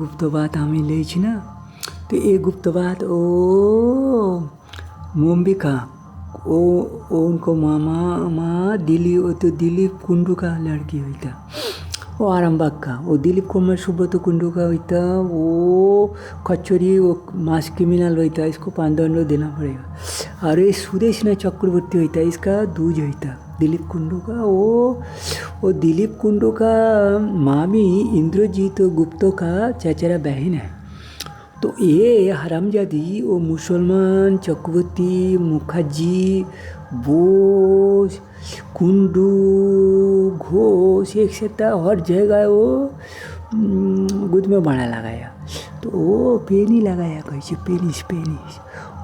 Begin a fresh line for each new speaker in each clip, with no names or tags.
गुप्त बात हमें ले ना। तो ये गुप्त बात ओ मोम्बिका ओ उनको मामा दिलीप कुंडू का लड़की हुई था। वो आरामबाग का वो दिलीप कुमार सुब्रत कुंडू का होता। वो कचोरी वो मास क्रिमिनल होता, इसको 5 दंड देना पड़ेगा। और ये सुरेश ना चक्रवर्ती होता, इसका दूज होता दिलीप कुंडू का। वो दिलीप कुंडू का मामी इंद्रजीत गुप्तो का चचेरा बहन है। तो ये हरामजादी वो मुसलमान चक्रवर्ती मुखर्जी बोस कुंडू घोष एक सेता हर जगह वो गुद में बना लगाया। तो वो पेनी लगाया कैसे पेनिस।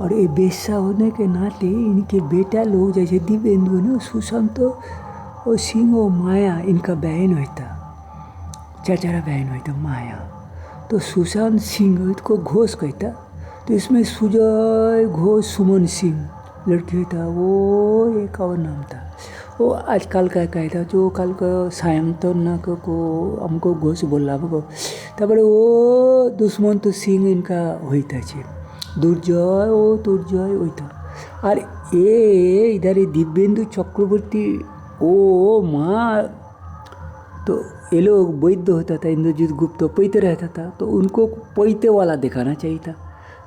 और ये बेसा होने के नाते इनके बेटा लोग जैसे दिव्येंदु ना सुशांत और सिंह और माया इनका बहन होता, चचेरा बहन होता माया। तो सुशांत सिंह इसको घोष कहता। तो इसमें सुजय घोष सुमन सिंह लड़की था, वो एक और नाम था। वो आजकल का कहता जो कल का सायम तो न को हमको घोष बोला हमको। तब वो दुष्मंत सिंह इनका होता छे दुर्जय होता। और ये इधर दिव्येंदु चक्रवर्ती ओ माँ तो ये लोग वैद्य होता था, इंद्रजीत गुप्त पैते रहता था। तो उनको पैते वाला दिखाना चाहिए था।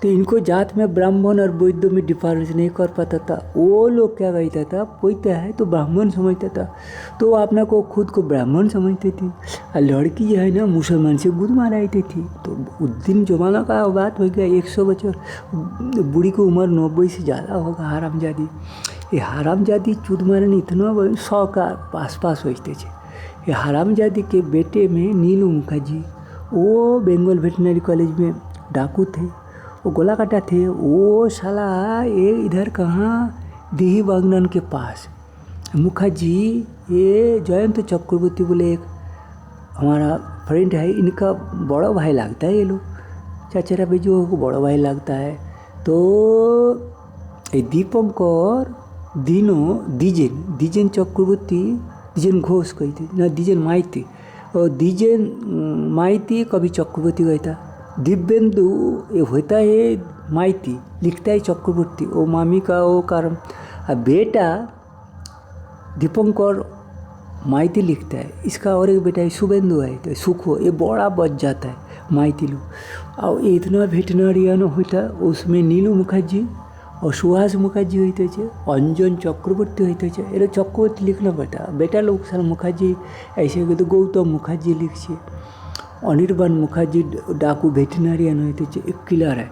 तो इनको जात में ब्राह्मण और वैद्य में डिफरेंस नहीं कर पाता था। वो लोग क्या कहता था पैते है तो ब्राह्मण समझता था, तो अपना को खुद को ब्राह्मण समझती थी। और लड़की जो है ना मुसलमान से गुद माराती थी। तो उस दिन जमाना का बात हो गया 100 बच्चों, बूढ़ी की उम्र 90 से ज़्यादा होगा। हरामजादी ये हरामजादी चूद मारने इतना 100 का पास होते थे। ये हरामजादी के बेटे में नीलू मुखर्जी वो बंगाल वेटनरी कॉलेज में डाकू थे, वो गोला काटा थे। वो साला ये इधर कहाँ देही बागनान के पास मुखर्जी ये जयंत चक्रवर्ती बोले एक हमारा फ्रेंड है, इनका बड़ा भाई लगता है। ये लोग चचेरा बेजो को बड़ा भाई लगता है। तो ये दीपंकर दीजेन चक्रवर्ती दीजेन घोष कहते ना, दीजेन माइती और दीजेन माइती कभी चक्रवर्ती कहता। दिव्येंदु ये होता है माइती, लिखता है चक्रवर्ती। वो मामी का वो कारण बेटा दीपंकर माइती लिखता है। इसका और एक बेटा है शुभेंदु है, तो सुखो ये बड़ा बच जाता है माइती लोग। और इतना वेटनरियन होता उसमें नीलू मुखर्जी और सुहास मुखर्जी होते थे, अंजन चक्रवर्ती होते थे। ये चक्रवर्ती लिखना बेटा लोग सर मुखर्जी ऐसे तो गौतम मुखर्जी लिखिए। अनिर्बान मुखर्जी डाकू वेटनरियन होते थे। एक किलर है,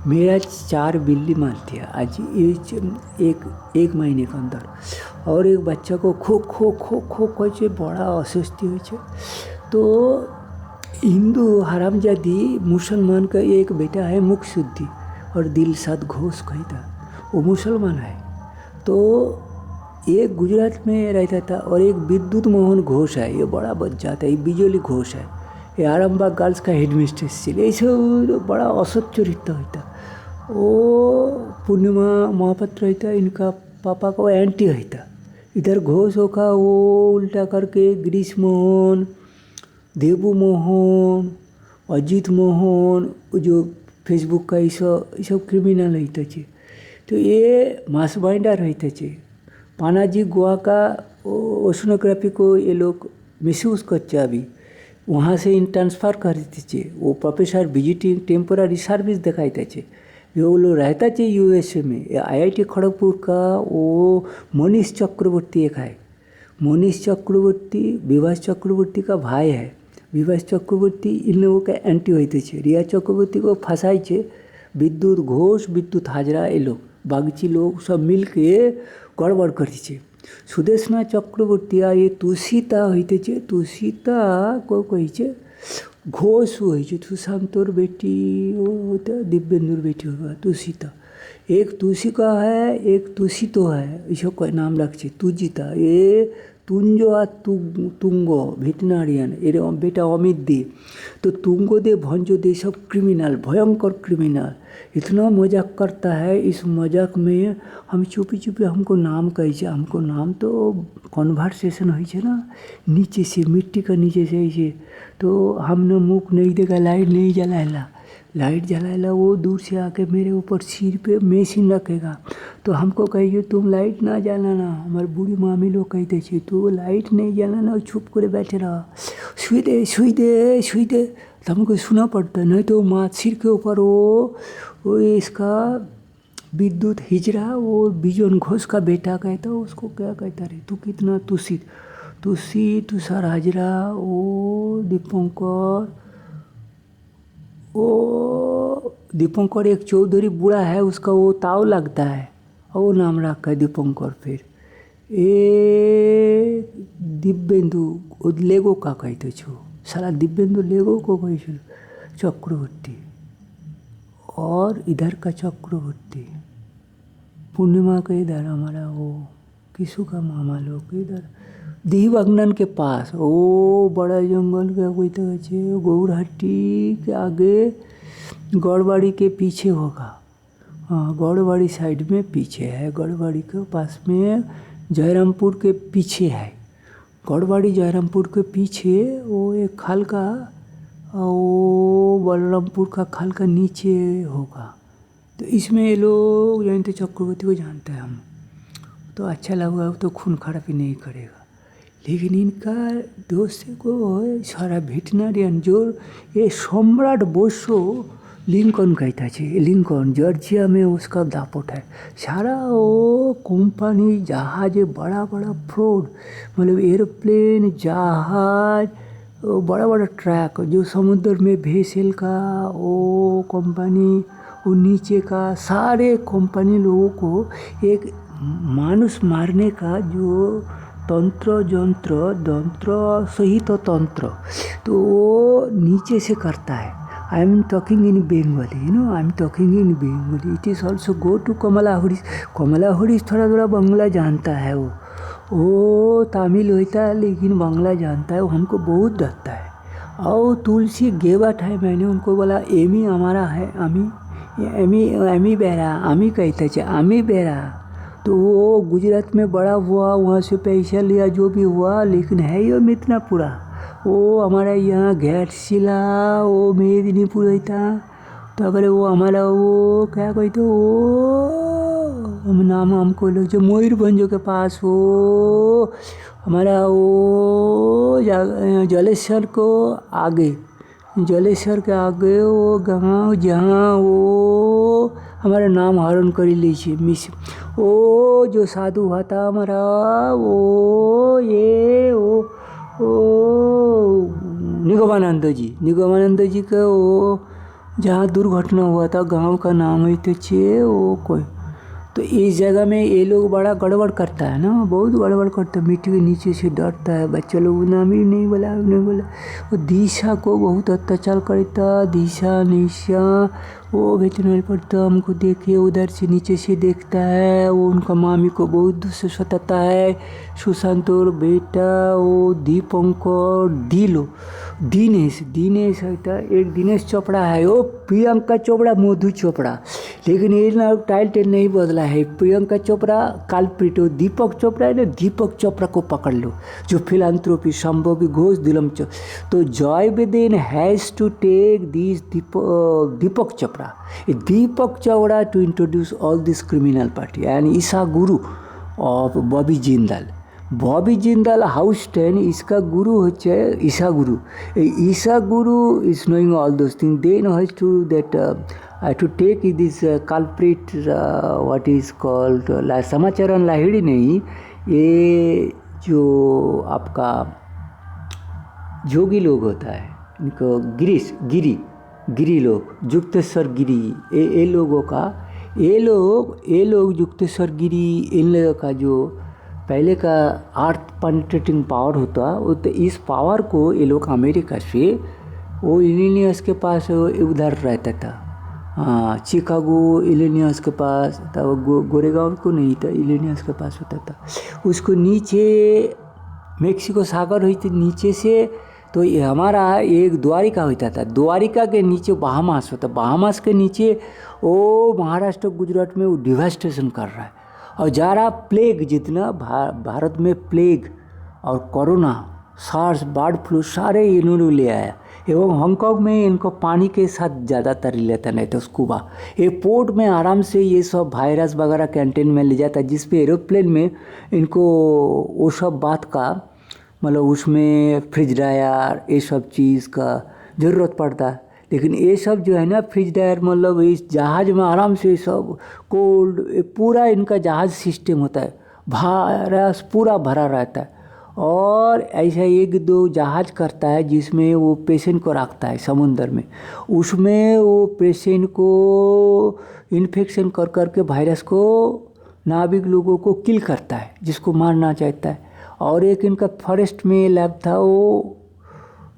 मेरा 4 बिल्ली मार दिया आज एक महीने के अंदर। और एक बच्चा को खो कैसे बड़ा अस्वस्थी हुई। तो हिंदू हरामजादी मुसलमान का एक बेटा है मुखशुद्धि और दिलशाद घोष कहता, वो मुसलमान है। तो एक गुजरात में रहता था और एक विद्युत मोहन घोष है, ये बड़ा बच जाता है। ये बिजली घोष है, ये आरामबाग गर्ल्स का हेडमिस्ट्रेस थी। ऐसे बड़ा असत चरित्र होता। वो पूर्णिमा महापात्र होता, इनका पापा को एंटी होता। इधर घोष होगा वो उल्टा करके गिरीश मोहन, देबू मोहन, अजीत मोहन जो फेसबुक का ये सब क्रिमिनल होते थे। तो ये मास बाइंडर होते थे। पानाजी गोवा का ओशनोग्राफी को ये लोग मिसयूज करते अभी, वहाँ से इन ट्रांसफ़र कर देते थे। वो प्रोफेसर विजिटिंग टेम्पोररी सर्विस दिखाते थे। वो लोग रहता थे यूएसए में। IIT खड़गपुर का वो मनीष चक्रवर्ती एक है। मनीष चक्रवर्ती विभास चक्रवर्ती का भाई है। विभास चक्रवर्ती इन लोगों का एंटी होते थे। रिया चक्रवर्ती को फंसाई थे। विद्युत घोष विद्युत हाजरा ये लोग बागची लोग सब मिल के गड़बड़ करती थे। सुदेशना चक्रवर्ती ये तुषिता होते थे। तुषिता को कही घोष हुई सुशांतोर बेटी वो होता दिव्येंदुर बेटी होगा तुषिता। एक तुषिका है एक तुषितो है, इसको कोई नाम रखे तुजिता। ये তুঞ্জ আর তুঙ্গ ভেটেরিনারিয়ান এর বেটা अमित दे। तो तुंगो दे भंजो दे सब क्रिमिनल, भयंकर क्रिमिनल, इतना मजाक करता है। इस मजाक में हम चुपी चुपी हमको नाम कहे, हमको नाम तो कन्वर्सेशन हो ना नीचे से, मिट्टी का नीचे से ऐसे। तो हमने मुख नहीं देखा, लाइट नहीं जलाएला, लाइट जलाएला वो दूर से आके मेरे ऊपर सिर पे मशीन रखेगा। तो हमको कहिए तुम लाइट ना जलाना, हमारे बूढ़ी मामी लोग कहते थे तो लाइट नहीं जलाना, चुप कर बैठे रहा, सुई दे सुई दे सुई दे। तो हमको सुना पड़ता है, नहीं तो माँ सिर के ऊपर वो इसका विद्युत हिजरा, वो बिजन घोष का बेटा कहता, उसको क्या कहता रे तू कितना तुसी तुषार हाजरा, वो दीपंकर, वो दीपंकर एक चौधरी बूढ़ा है, उसका वो ताव लगता है, वो नाम रखा है दीपंकर। फिर ए दिव्येंदु लेगो का कहते छो, साला दिव्येंदु लेगो को कही चक्रवर्ती, और इधर का चक्रवर्ती पूर्णिमा का इधर हमारा वो किसु का मामा लोग इधर दीवागनन के पास, वो बड़ा जंगल का कोई तो गौरहट्टी के आगे गौड़बाड़ी के पीछे होगा। हाँ, गौड़बाड़ी साइड में पीछे है, गौड़बाड़ी के पास में जयरामपुर के पीछे है, गौड़बाड़ी जयरामपुर के पीछे वो एक खाल का, वो बलरामपुर का खाल का नीचे होगा। तो इसमें ये लोग जयंत चक्रवर्ती को जानते हैं हम, तो अच्छा लगा तो खून खराबी नहीं करेगा। लेकिन इनका दोस्त को सारा भेटेरिनारियन जो ये सम्राट बोसो लिंकन कहता है, लिंकन जॉर्जिया में उसका दापट है। सारा वो कंपनी जहाज बड़ा बड़ा फ्रॉड, मतलब एरोप्लेन जहाज बड़ा बड़ा ट्रक जो समुद्र में भेसेल का वो कंपनी, वो नीचे का सारे कंपनी लोगों को एक मानुष मारने का जो तंत्र सहित तंत्र तो वो नीचे से करता है। I am talking in Bengali, I am talking in Bengali. It is also go to Kamala Harris. Kamala Harris थोड़ा थोड़ा बांग्ला जानता है, वो तमिल होता है लेकिन बांग्ला जानता है, वो हमको बहुत डरता है। और तुलसी गेवट है, मैंने उनको बोला एमी हमारा है, एमी बेरा, आमी कहते थे आमी बेरा। तो वो गुजरात में बड़ा हुआ, वहाँ से पैसा लिया जो भी हुआ, लेकिन है ये मितनापुरा। वो हमारा यहाँ घेटशिला, वो मेदिनीपुर होता। तो अगर वो हमारा वो क्या कहते वो नाम हमको लोग जो मयूरभंज के पास वो हमारा वो जलेश्वर को आगे, जलेश्वर के आगे वो गाँव जहाँ वो हमारा नाम हरण कर लीजिए मिस, वो जो साधु हुआ था हमारा वो ये वो निगमानंद जी का वो जहाँ दुर्घटना हुआ था गांव का नाम है तो वो कोई। तो इस जगह में ये लोग बड़ा गड़बड़ करता है ना, बहुत गड़बड़ करता है, मिट्टी के नीचे से डरता है। बच्चा लोग नाम ही नहीं बोला। वो दिशा को बहुत अत्याचार करता, दिशा निशा वो वेटनरी पड़ता, हमको देखे उधर से नीचे से देखता है। वो उनका मामी को बहुत दूर से सताता है। सुशांत और बेटा वो दीपंकर दिनेश होता, एक दिनेश चोपड़ा है, वो प्रियंका चोपड़ा मधु चोपड़ा, लेकिन ये ना टाइटल नहीं बदला है। प्रियंका चोपड़ा काल्प्रिट, दीपक चोपड़ा है ना, दीपक चोपड़ा को पकड़ लो जो फिलांथ्रोपी संभवी घोष दिलम तो Joe Biden has to take this Deepak Chopra to introduce all this criminal party and Isa guru of Bobby Jindal house 10 इसका गुरु होच्छे Isa guru is knowing all those thing then has to that to take this culprit what is called समाचारण लाहिड़ी नहीं, ये जो आपका जोगी लोग होता है इनको गिरी लोग, युक्तेश्वर गिरी, ये लोगों का ये लोग युक्तेश्वर गिरी, इन लोगों का जो पहले का अर्थ पेनिट्रेटिंग पावर होता, वो तो इस पावर को ये लोग अमेरिका से वो इलिनियस के पास उधर रहता था। हाँ, चिकागो इलिनियस के पास था, वो गोरेगांव को नहीं था, इलिनियस के पास होता था। उसको नीचे मेक्सिको सागर हुई थी नीचे से। तो ये हमारा एक द्वारिका होता था, द्वारिका के नीचे बहामास होता, बहामास के नीचे वो महाराष्ट्र गुजरात में वो डिवास्टेशन कर रहा है और जा रहा प्लेग जितना भारत में प्लेग और कोरोना सार्स बर्ड फ्लू सारे इन्होंने ले आया। एवं हांगकांग में इनको पानी के साथ ज़्यादातर लेता नहीं तो स्कूबा ये पोर्ट में आराम से ये सब वायरस वगैरह कैंटीन में ले जाता है, जिसपे एरोप्लेन में इनको वो सब बात का मतलब उसमें फ्रिज ड्रायर ये सब चीज़ का ज़रूरत पड़ता है। लेकिन ये सब जो है ना फ्रिज ड्रायर मतलब इस जहाज़ में आराम से सब कोल्ड पूरा इनका जहाज़ सिस्टम होता है, वायरस पूरा भरा रहता है। और ऐसा एक दो जहाज़ करता है जिसमें वो पेशेंट को रखता है समुंदर में, उसमें वो पेशेंट को इन्फेक्शन कर करके वायरस को नाविक लोगों को किल करता है, जिसको मारना चाहता है। और एक इनका फॉरेस्ट में लैब था वो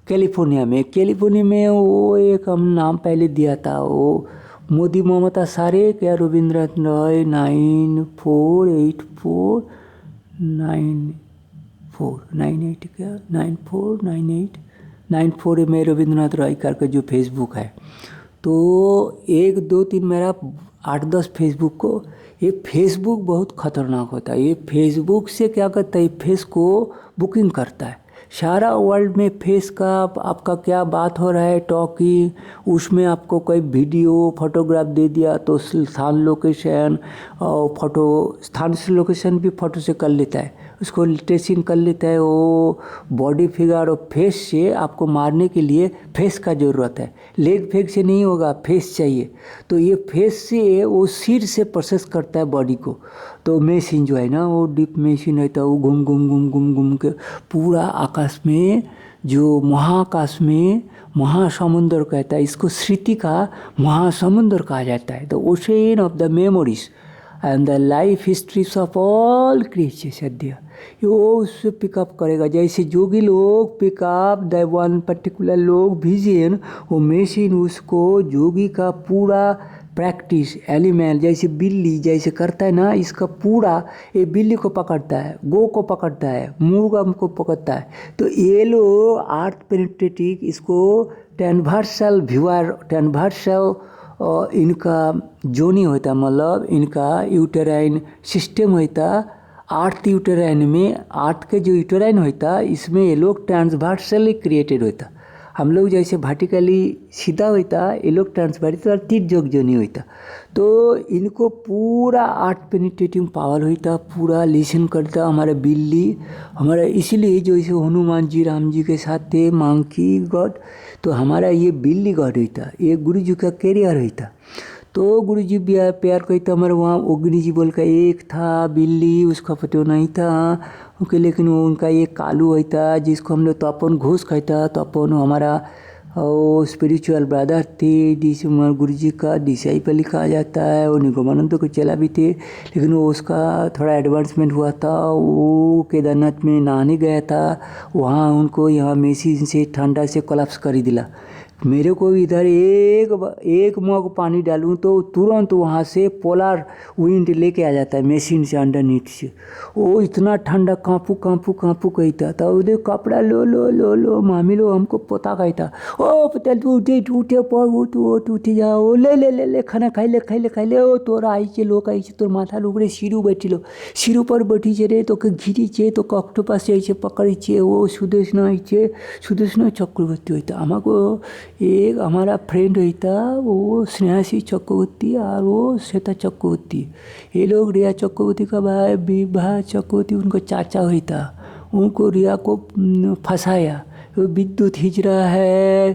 कैलिफोर्निया में वो एक हम नाम पहले दिया था वो मोदी ममता सारे क्या रविंद्रनाथ रॉय 94 में रविंद्रनाथ रॉय करके जो फेसबुक है। तो 1 2 3 मेरा 8-10 फेसबुक को, ये फेसबुक बहुत ख़तरनाक होता है। ये फेसबुक से क्या करता है, ये फेस को बुकिंग करता है सारा वर्ल्ड में। फेस का आपका क्या बात हो रहा है टॉकिंग, उसमें आपको कोई वीडियो फोटोग्राफ दे दिया तो स्थान लोकेशन और स्थान से लोकेशन भी फ़ोटो से कर लेता है, उसको ट्रेसिंग कर लेता है। वो बॉडी फिगर और फेस से आपको मारने के लिए फेस का ज़रूरत है, लेग फेक से नहीं होगा, फेस चाहिए। तो ये फेस से वो सिर से प्रोसेस करता है बॉडी को। तो मशीन जो है ना वो डीप मशीन रहता है, वो घूम के पूरा आकाश में जो महाकाश में महासमुंदर कहता है, इसको सृष्टि का महासमुंदर कहा जाता है। The ocean of the memories and the life histories of all creatures अध्याय वो उससे पिकअप करेगा। जैसे जोगी लोग पिकअप द वन पर्टिकुलर लोग विजन, वो मशीन उसको जोगी का पूरा प्रैक्टिस एलिमेंट जैसे बिल्ली जैसे करता है ना, इसका पूरा ये बिल्ली को पकड़ता है, गो को पकड़ता है, मुर्गा को पकड़ता है। तो ये लोग अर्थ पेनिट्रेटिक इसको ट्रांसवर्सल इनका जोनी होता, मतलब इनका यूटेराइन सिस्टम होता। अर्थ यूटेराइन में अर्थ के जो यूटेराइन होता इसमें ये लोग ट्रांसवर्सली क्रिएटेड होता। हम लोग जैसे वर्टिकली सीधा होता, ये लोग ट्रांसवर्सल तिर्यक जोनी होता। तो इनको पूरा आर्ट पेनिट्रेटिंग पावर होता, पूरा लिसन करता हमारा बिल्ली हमारा। इसीलिए जो इसे हनुमान जी राम जी के साथ थे मंकी गॉड, तो हमारा ये बिल्ली गॉड होता, ये गुरु जी का कैरियर होता। तो गुरु जी भी प्यार करता हमारे वहाँ। अग्नि जी बोल का एक था बिल्ली, उसका फोटो नहीं था ओके, लेकिन वो उनका एक कालू होता जिसको हम लोग तपन घोष कहता। तपन हमारा वो स्पिरिचुअल ब्रदर थे, जिसे गुरु जी का डिसाइपल कहा जाता है। वो निगमानंद को चला भी थे, लेकिन वो उसका थोड़ा एडवांसमेंट हुआ था। वो केदारनाथ में नहाने गया था, वहाँ उनको यहाँ मशीन से ठंडा से कोलैप्स कर दिला। मेरे को इधर एक मग पानी डालूं तो तुरंत वहाँ से पोलर विंड लेके आ जाता है मशीन से अंडरनीथ से। वो इतना ठंडा कांपू कहता था। उधर कपड़ा लो मामी लो हमको पोता कहता, ओ पता तू उठे पर तू उठ जाओ, ले खाना खाई ले ओ तोरा आइचे लोग आइचे तोर माथा लुगड़े सिरू बैठिलो, सिरू पर बैठी रे तो घिरीचे तो ऑक्टोपास आइचे पकड़ीचे। वो सुदेशना चक्रवर्ती होता। हमको एक हमारा फ्रेंड होता, वो स्नेहासी चक्रवर्ती और वो श्वेता चक्रवर्ती। ये लोग रिया चक्रवर्ती का भाई विभा चक्रवर्ती उनको चाचा होता। उनको रिया को फंसाया। वो विद्युत हिजरा है,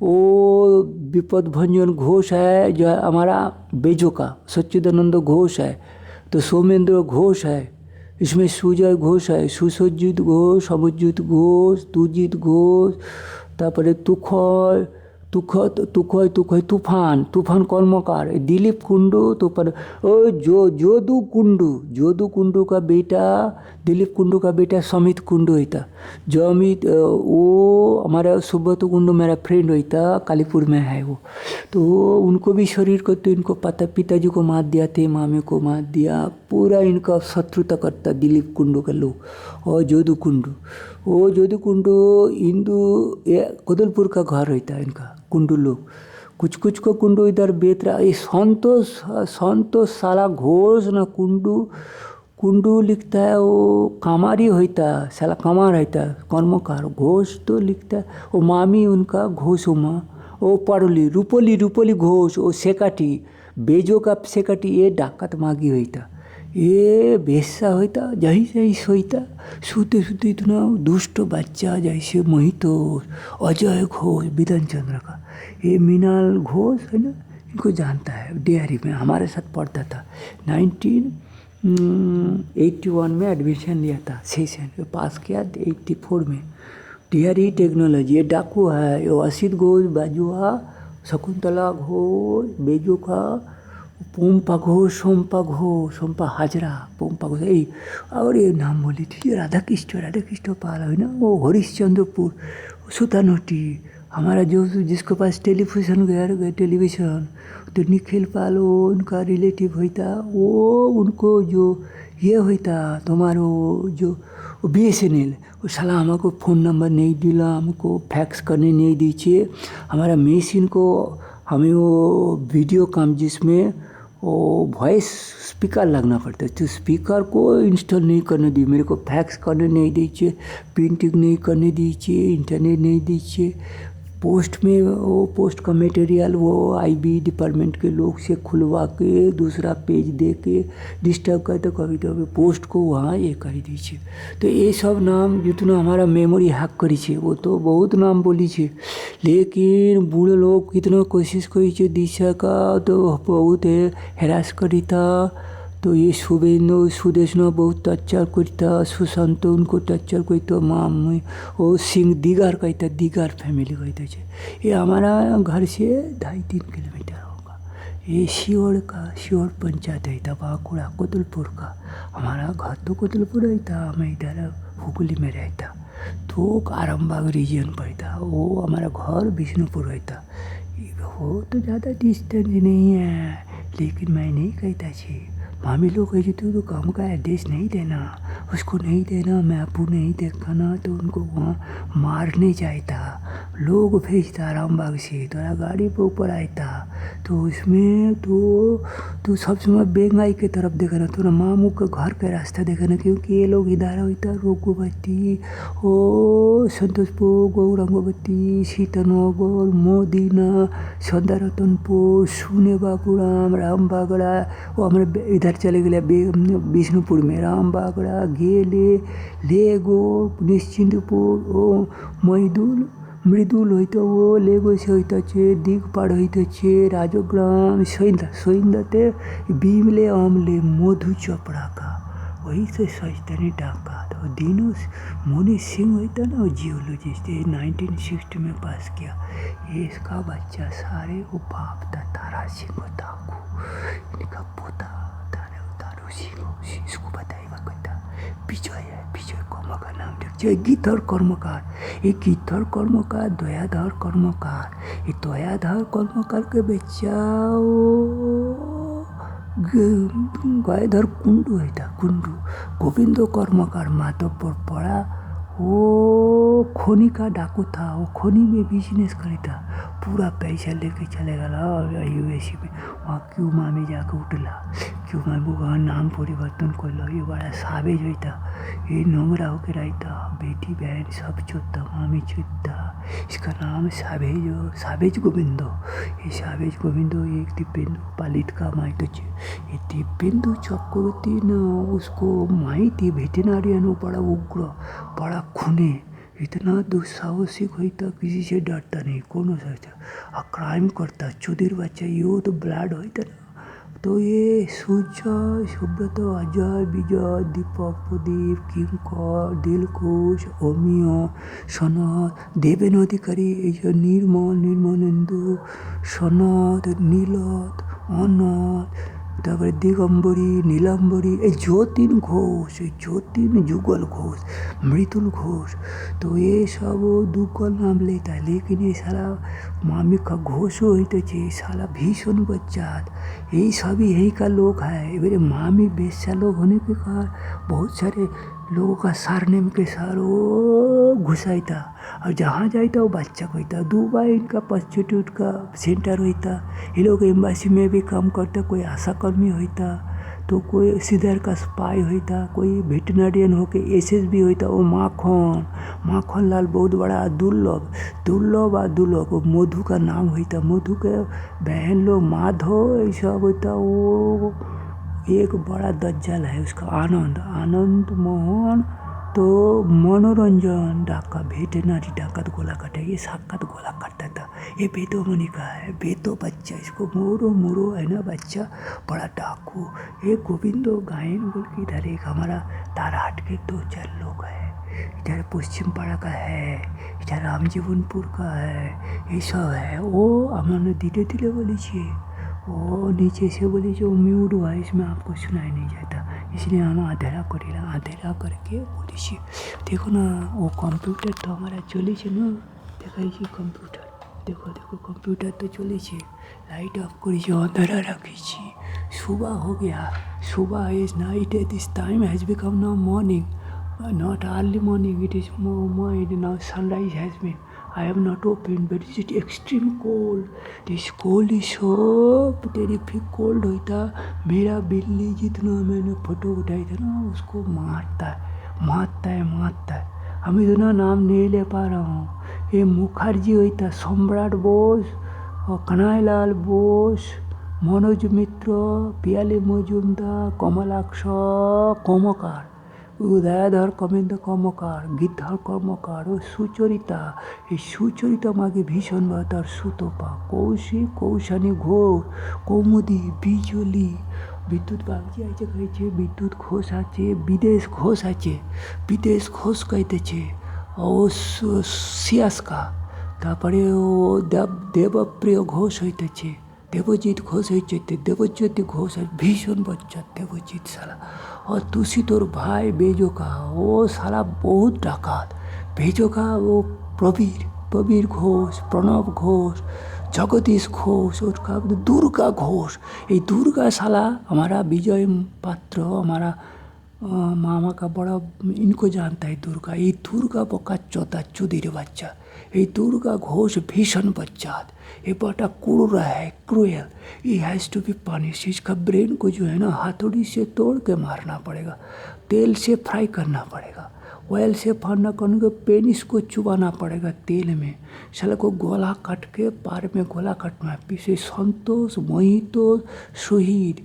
वो विपद भंजन घोष है जो हमारा बेजो का, सच्चिदानंद घोष है, तो सोमेंद्र घोष है, इसमें सुजय घोष है, सुसज्जित घोष, अमरजीत घोष, तुजित घोष, तापरे तुखय তুফান তুফান কর্মকার, दिलीप कुंडू तूफान, ओ जोदू कुंडू का बेटा, दिलीप कुंडू का बेटा समित कुंडू होता। जो अमित वो हमारा सुब्रत कुंडू मेरा फ्रेंड होता, कालीपुर में है वो। तो उनको भी शरीर को तो इनको पता, पिताजी को मार दिया थे, मामी को मार दिया, पूरा इनका शत्रुता करता दिलीप कुंडू का लोग। और जोदू कुंडू, वो जोदू कुंडू हिंदू कोदलपुर का घर रहता है इनका कुंडू लोग। कुछ को कुंडू इधर बेच रहा। ये संतोष साला घोष ना कुंडू लिखता है, वो कामारी होता, साला कामार रहता है, कर्मकार। घोष तो लिखता है, वो मामी उनका घोष उमा, वो पारुली रूपोली घोष, वो सेकाटी बेजो का सेकाटी, ये डाकत मागी होता, ये बेस्सा होता, जही सोता, सोते इतना दुष्ट बच्चा जैसे मोहित अजय घोष विधान चंद्र का। ये मीनाल घोष है ना, इनको जानता है, डेयरी में हमारे साथ पढ़ता था। 1981 में एडमिशन लिया था, सेशन पास किया 84 में। डेयरी टेक्नोलॉजी, ये डाकू है, ये असित घोष बाजुआ, शकुंतला घोष बेजू का, पोम्पा घोष, सोम्पा हाजरा, पोम्पा घोष, और ये नाम बोली थी राधा कृष्ण पाल है ना, वो हरिश्चंद्रपुर सुतानोटी। हमारा जो जिसके पास टेलीविज़न तो निखिल पाल, वो उनका रिलेटिव होता, वो उनको जो ये होता तुम्हारो जो BSNL, वो साला हमको फ़ोन नंबर नहीं दिला, हमको फैक्स करने नहीं दीजिए। हमारा मशीन को हमें वो वीडियो काम जिसमें वो वॉइस स्पीकर लगना पड़ता है, तो स्पीकर को इंस्टॉल नहीं करने दी, मेरे को फैक्स करने नहीं दीजिए, प्रिंटिंग नहीं करने दीजिए, इंटरनेट नहीं दीजिए। पोस्ट में वो पोस्ट का मटेरियल वो IB डिपार्टमेंट के लोग से खुलवा के दूसरा पेज दे के डिस्टर्ब करते, कभी कभी पोस्ट को वहाँ ये कर दीजिए। तो ये सब नाम जितना हमारा मेमोरी हैक करी छे, वो तो बहुत नाम बोली छे, लेकिन बूढ़े लोग कितना कोशिश करी छे दिशा का, तो बहुत हैरास करी था। तो ये सुदेशना बहुत टर्चर करता, सुशांत उनको टर्चर करता, मामी वो सिंह दीगार कहता, दीगार फैमिली कहते थे। ये हमारा घर से 2.5-3 किलोमीटर होगा। ये शिवड़ पंचायत रहता, बांकुड़ा कोतलपुर का। हमारा घर तो कोतलपुर रहता, मैं इधर हुगली में रहता, तो आरामबाग रीजन पड़ता। वो हमारा घर विष्णुपुर रहता। वो तो ज़्यादा डिस्टेंस नहीं है, लेकिन मैं नहीं कहता छी। मामी लोग कहे तो काम का एड्रेस नहीं देना, उसको नहीं देना, मैपू नहीं देखना, तो उनको वहाँ मारने जाता, लोग भेजता रामबाग से, थोड़ा गाड़ी पे ऊपर आता, तो उसमें तो सब समय बेंगाई के तरफ देखना, थोड़ा मामू के घर का रास्ता देखना, क्योंकि ये लोग इधर होता रोगोवती, ओ संतोषपुर, गौरंगवती, सीतानगर, मोदीना, सौंदरतनपुर, सुने बाबूराम, रामबागड़ा, वो हमारे इधर चले गए विष्णुपुर में, रामबागड़ा, गेले, लेगो, निश्चिंतपुर, ओ मृदुल होता, वो लेगो से होता छे, दिगपाड़ होता छे, राजग्राम, सैंदाते बीमले आमले मधु चोपड़ा का, वही से सजतनी डाका। तो दिनों मोनी सिंह होता ना, वो जियोलॉजिस्ट, 1960 में पास किया। ये इसका बच्चा सारे वो बाप था तारा सिंह ताकू, इनका पोता इसको बताइएगा कहता विजय है, विजय कर्म का नाम देखिए, गीधर कर्मकार, ये गीधर कर्मकार, दयाधर कर्मकार, ये दयाधर कर्मकार के बच्चा गयाधर कुंडू है था, कुंडू गोविंदो कर्मकार माधवपुर पड़ा, वो खोनी का डाकू था, वो खोनी में बिजनेस करता, पूरा पैसा लेके चले गया USA में। वहाँ क्यों मामी जाके उठला, क्यों मामी वहाँ नाम परिवर्तन कर लो, ये बड़ा सावेज होता, ये नोंगरा होके रहता, बेटी बहन सब चुत्ता, मामी चुत्ता, इसका नाम सावेज गोविंदो। ये सावेज गोविंदो एक दिव्येंदु पालित का माइतो छे। ये दिव्येंदु चक्रवर्ती न उसको माहिती वेटेरिनरियन बड़ा उग्र, बड़ा खूने, इतना दुस्साहसिक होता, किसी से डरता नहीं, कोनो सा क्राइम करता, चुदिर बच्चा, यो तो ब्लड होता ना, तो ये सुजय, सुब्रत, अजय, विजय, दीपक, प्रदीप, किंकर, दिलकुश, অমিয়, সনদ, দেবেন অধিকারী, এই যে নির্মল, নির্মলেন্দু, সনদ, নীলত, অনদ, তারপরে দিগম্বরী, নীলাম্বরী, এই যতীন ঘোষ, এই যতীন जुगल घोष, मृदुल घोष। तो ये सब दुगल नाम लेता है, लेकिन ये साला मामी का घोष होते चे साला भीषण बच्चात, यही सभी यही का लोग है। मेरे मामी बेस्या लोग होने के कारण बहुत सारे लोगों का सरनेम के साथ वो घुसाई था, और जहाँ जाता वो बच्चा को था। दुबई इनका प्रोस्टिट्यूट का सेंटर होता, ये लोग एम्बासी में भी काम करता, कोई आशाकर्मी होता, तो कोई सिद्धर का स्पाई होता, कोई वेटनरियन होके एसएसबी होता। वो माखन लाल बहुत बड़ा दुर्लभ मधु का नाम होता, मधु के बहन लोग माधव ऐसा होता। वो एक बड़ा दज्जल है, उसका आनंद मोहन, तो मनोरंजन डाका, वेटनरी डाकत गोला काटे, ये साक्षात गोला काटता था। ये बेतो मुनि का है, बेतो बच्चा, इसको मोरो है ना बच्चा, बड़ा डाकू। ये गोविंदो गायन बोल के इधर एक हमारा ताराहाट के 2-4 लोग है, इधर पश्चिम पाड़ा का है, इधर रामजीवनपुर का है, ये सब है। वो हमने धीरे धीरे बोली, वो नीचे से बोली जो म्यूट हुआ, इसमें आपको सुनाई नहीं जाता, इसलिए हम आधेरा करके बोली। देखो ना वो कंप्यूटर तो हमारा चली ना, देखा कंप्यूटर, देखो कंप्यूटर तो चली, लाइट ऑफ कर अंधेरा रखी, सुबह हो गया, सुबह is night, this time has become now morning, not early morning, it is more now sunrise has been, I have not opened, but it is extreme cold, this cold is so terrific cold होता। मेरा बिल्ली जितना मैंने photo उठाई था ना, उसको मारता है। हम इतना नाम नहीं ले पा रहा हूँ। ये मुखर्जी होता, सम्राट बोस और कन्हैयालाल बोस, मनोज मित्र, पियाली मजुमदार, कमलाक्ष कमकार, उदयधर कमेंद्र कमकार, गिद्धर कमकार, ও সুচরিতা, এই সুচরিতা মাকে ভীষণ ভাত, আর সুতপা, কৌশিক, কৌশানী ঘোষ, কৌমুদী, বিজলি, বিদ্যুৎ বাগজি আছে কইছে, বিদ্যুৎ ঘোষ আছে, বিদেশ ঘোষ কইতেছে, ও সিয়াসকা, তারপরে ও দেবপ্রিয় ঘোষ হইতেছে, देवजीत घोष होते, देवज्योति घोष है, भीषण बच्चा देवजीत साला। और तुसी तोर भाई बेजो का, वो साला बहुत डाकात, बेजो का वो प्रवीर घोष, प्रणव घोष, जगदीश घोष, और का दुर्गा घोष। ये दुर्गा साला हमारा विजय पात्र, हमारा मामा का बड़ा इनको जानता है दुर्गा। ये दुर्गा बका चौथा चुदीर बच्चा, ये दुर्गा घोष भीषण बच्चा, ये बड़ा क्रूर है, क्रूएल, ये हैज़ टू बी पनिश। इसका ब्रेन को जो है ना हथौड़ी से तोड़ के मारना पड़ेगा, तेल से फ्राई करना पड़ेगा, ऑयल से फाड़ना करने के पेनिस को चुबाना पड़ेगा तेल में, साला को गोला काट के पार में गोला काटना है। पीछे संतोष, मोहितोष, शहीद,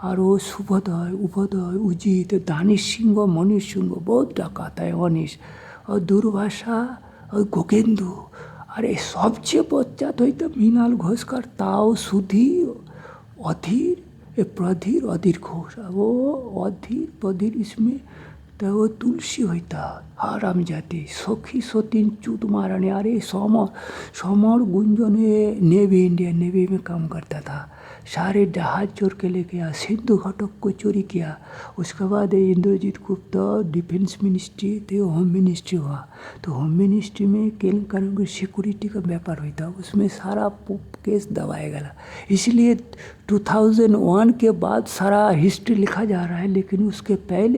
और वो शुभोदय, उभोदय, उजित, दानिश सिंह, मनीष सिंह बहुत डाकाता है, अनिश, और दुर्भाषा, और गोकेंदु। अरे सबचेয়ে बच्चा तो मृणाल घोषकर, ताओ सुधीर, अधीर घोष, वो अधीर इसमें तो वो तुलसी होता, हाराम जाती, सखी सतीन चूत मारने। अरे summer Gunjan navy, Indian navy में काम करता था, सारे जहाज चोर के लेके गया, सिंधु घटक को चोरी किया। उसके बाद इंद्रजीत गुप्ता डिफेंस मिनिस्ट्री थे, होम मिनिस्ट्री हुआ, तो होम मिनिस्ट्री में केलेंकारी सिक्योरिटी का व्यापार होता, उसमें सारा केस दबाया गया। इसलिए 2001 के बाद सारा हिस्ट्री लिखा जा रहा है, लेकिन उसके पहले